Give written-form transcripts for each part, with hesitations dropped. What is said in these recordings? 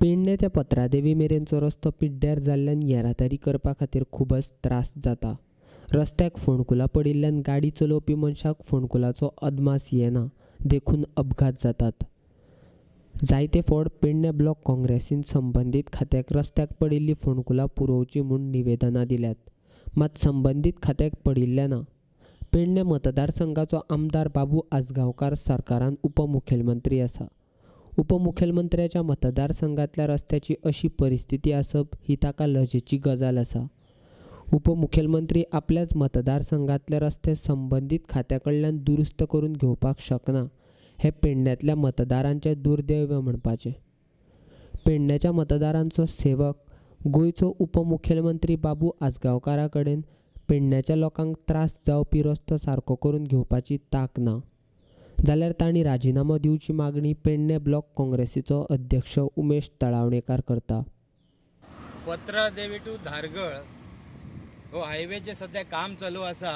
पेडणे ते पत्रादेवी मेरेनचो रस्तो पिड्ड्यार जाल्ल्यान येरादारी करपा खातीर खूबच त्रास जाता। रस्त्याक फोंडकुलां पडिल्ल्यान गाडी चलोवपी मनशाक फोंडकुलांचो अदमास येना, देखून अपघात जातात। जायते फावट पेडणे ब्लॉक काँग्रेसीन संबंदीत खात्याक रस्त्याक पडिल्लीं फोंडकुलां पुरोवची म्हूण निवेदनां दिल्यात, मात संबंदीत खात्याक पडिल्ले ना। पेडणे मतदारसंघाचो आमदार बाबू आजगांवकार सरकारान उपमुखेलमंत्री आसा। उपमुखेलमंत्र्याच्या मतदारसंघातल्या रस्त्याची अशी परिस्थिती आसप ही ताका लजेची गजाल आसा। उपमुखेलमंत्री आपल्याच मतदारसंघातले रस्ते संबंधीत खात्या कडल्यान दुरुस्त करून घेवपाक शकना, हे पेडण्यातल्या मतदारांचे दुर्दैव म्हणपाचे। पेडण्याच्या मतदारांचो सेवक गोंयचो उपमुखेलमंत्री बाबू आजगांवकारा कडेन पेडण्याच्या लोकांक त्रास जावपी रस्तो सारको करून घेवपाची तांक ना जाल्यार तांणी राजिनामो दिवची मागणी पेडणे ब्लॉक काँग्रेसीचो अध्यक्ष उमेश तळावणेकार करता। पत्रादेवी टू धारगळ हो हायवेचे सध्या काम चालू आसा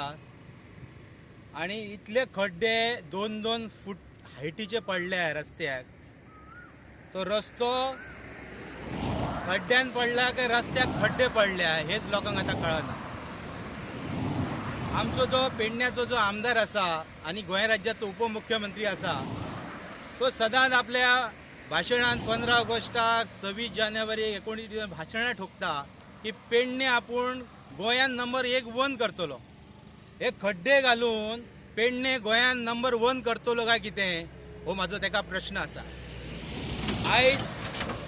आणि इतले खड्डे 2-2 फूट हायटीचे पडल्या रस्त्याक। तो रस्तो खड्ड्यान पडला काय रस्त्याक खड्डे पडल्या हेच लोकांक आता कळना। आमचो जो पेडण्याचो जो आमदार आसा आणि गोंय राज्याचो उपमुख्यमंत्री आसा तो सदांच आपल्या भाशणांत 15 ऑगस्टाक 26 जानेवारी 19 भाशणां ठोकता की पेडणे आपूण गोंयान नंबर 1 करतलो। हे खड्डे घालून पेडणे गोंयान नंबर 1 करतलो काय कितें हो म्हाजो तेका प्रश्न आसा। आयज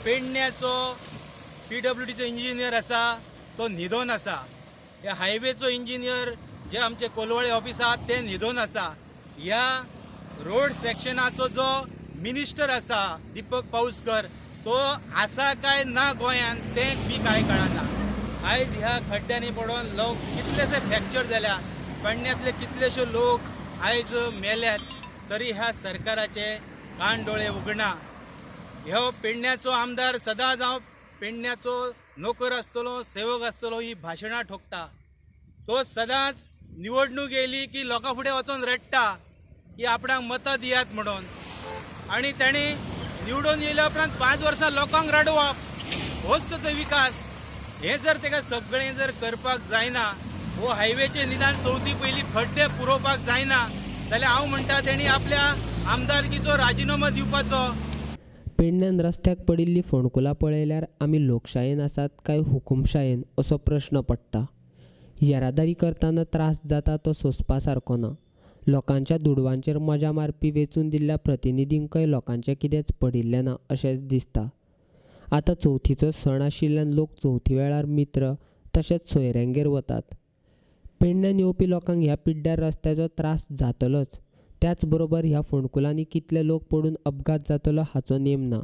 पेडण्याचो PWDचो इंजिनियर आसा तो न्हिदोन आसा। ह्या हायवेचो इंजिनियर जे आमचे कोलवाळे ऑफिस आहात ते न्हिदोन आसा। ह्या रोड सेक्शनाचो जो मिनिस्टर आसा दीपक पाऊसकर तो आसा काय ना गोंयान तें बी कांय कळना। आयज ह्या खड्ड्यांनी पडून लोक कितलेशे फ्रॅक्चर जाल्या, पेडण्यातले कितलेशे लोक आयज मेल्यात, तरी ह्या सरकाराचे कान डोळे उगडना। ह्यो पेडण्याचो आमदार सदांच हांव पेडण्याचो नोकर आसतलो, सेवक आसतलो ही भाशणां ठोकता। तो सदांच निवडणूक येयली की लोकां फुडें वचून रडटा की आपणाक मतां दियात म्हणून, आणि ताणी निवडून येयल्या उपरांत 5 वर्सां लोकांक रडवप होच ताचो विकास। हे जर ताका सगळें जर करपाक जायना, हो हायवेचे निदान चवथी पयलीं खड्डे पुरोवपाक जायना, जाल्यार हांव म्हणटा ताणी आपल्या आमदारकीचो राजिनामो दिवपाचो। पेडण्यान रस्त्याक पडिल्लीं फोंडकुलां पळयल्यार आमी लोकशायेन आसात काय हुकुमशायेन असो प्रश्न पडटा। येरादारी करताना त्रास जाता तो सोंसपा सारको ना। लोकांच्या दुडवांचेर मजा मारपी वेचून दिल्ल्या प्रतिनिधींकय लोकांचें कितेंच पडिल्लें ना अशेंच दिसता। आतां चवथीचो सण आशिल्ल्यान लोक चवथी वेळार मित्र तशेंच सोयऱ्यांगेर वतात। पेडण्यान येवपी लोकांक ह्या पिड्ड्यार रस्त्याचो त्रास जातलोच, त्याच बरोबर ह्या फोंडकुलांनी कितले लोक पडून अपघात जातलो हाचो नेम ना।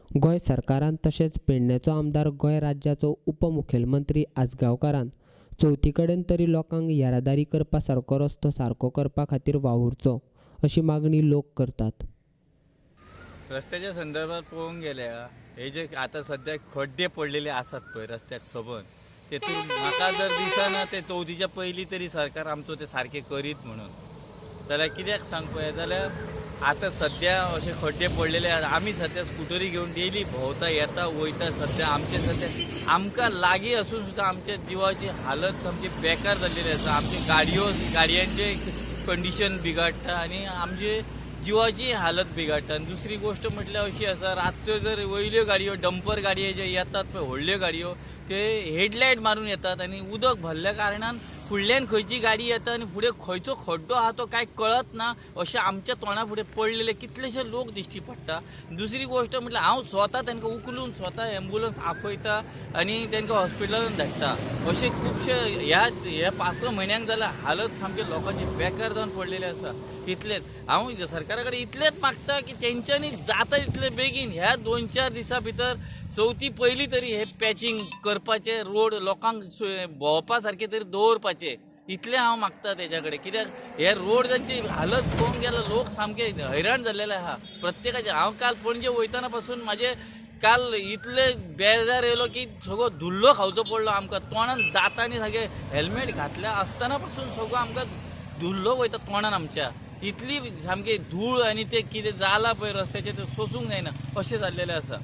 गोंय सरकारान तशेंच पेडण्याचो आमदार गोंय राज्याचो उपमुखेलमंत्री आजगांवकारान चवथी कडेन तरी लोकांक येरादारी करपा सारको रस्तो सारको करपा खातीर वावुरचो अशी मागणी लोक करतात। रस्त्याच्या संदर्भात पळोवंक गेल्यार हे जे आता सध्या खड्डे पडलेले आसात पळय रस्त्याक सबंद, तेतून म्हाका जर दिसना ते चवथीच्या पयलीं तरी सरकार आमचो ते सारके करीत म्हणून, जाल्यार कित्याक सांग पळय, जाल्यार आतां सध्या अशे खड्डे पडलेले आमी सध्या स्कुटरी घेवन डेली भोंवता येता वयता। सध्या आमचे सध्या आमकां लागीं असून सुद्दां आमच्या जिवाची हालत सामकी बेकार जाल्लेली आसा। आमची गाडयांचे कंडिशन बिगाडटा आनी आमचे जिवाची हालत बिगाडटा। आनी दुसरी गोष्ट म्हटल्यार अशी आसा, रातच्यो जर वयल्यो गाडयो डंपर गाडयो जे येतात पळय व्हडल्यो गाडयो, ते हेडलायट मारून येतात आनी उदक भरल्या कारणान फुडल्यान खंयची गाडी येता आनी फुडें खंयचो खड्डो आहा तो कांय कळत ना अशें आमच्या तोंडा फुडें पडलेले कितलेशे लोक दिश्टी पडटा। दुसरी गोश्ट म्हटल्यार हांव स्वता तांकां उखलून स्वता एम्बुलन्स आपयता आनी तांकां हॉस्पिटलांत धाडटा। अशे खुबशे ह्या 5-6 म्हयन्यांक जाल्यार हालत सामके लोकांची बेकार जावन पडलेले आसा। इतलेंच हांव सरकारा कडेन इतलेंच मागता की तेंच्यांनी जाता तितले बेगीन ह्या 2-4 दिसां भितर चवथी पयलीं तरी हे पॅचिंग करपाचे, रोड लोकांक भोंवपा सारके तरी दवरपाचे, इतलें हांव मागता तेच्या कडेन। कित्याक हे रोड तांची हालत पळोवंक गेल्यार लोक सामके हैराण जाल्लेले आहा प्रत्येकाचे। हांव काल पणजे वयताना पासून म्हाजे काल इतले बेजार येयलो की सगळो धुल्लो खावचो पडलो आमकां। तोंडान दातांनी सगळे हेल्मेट घातल्या आसतना पासून सगळो आमकां धुल्लो वयता तोंडान आमच्या। इतली सामकी धूळ आनी ते कितें जाला पळय रस्त्याचेर ते सोसूंक जायना अशें जाल्लेलें आसा।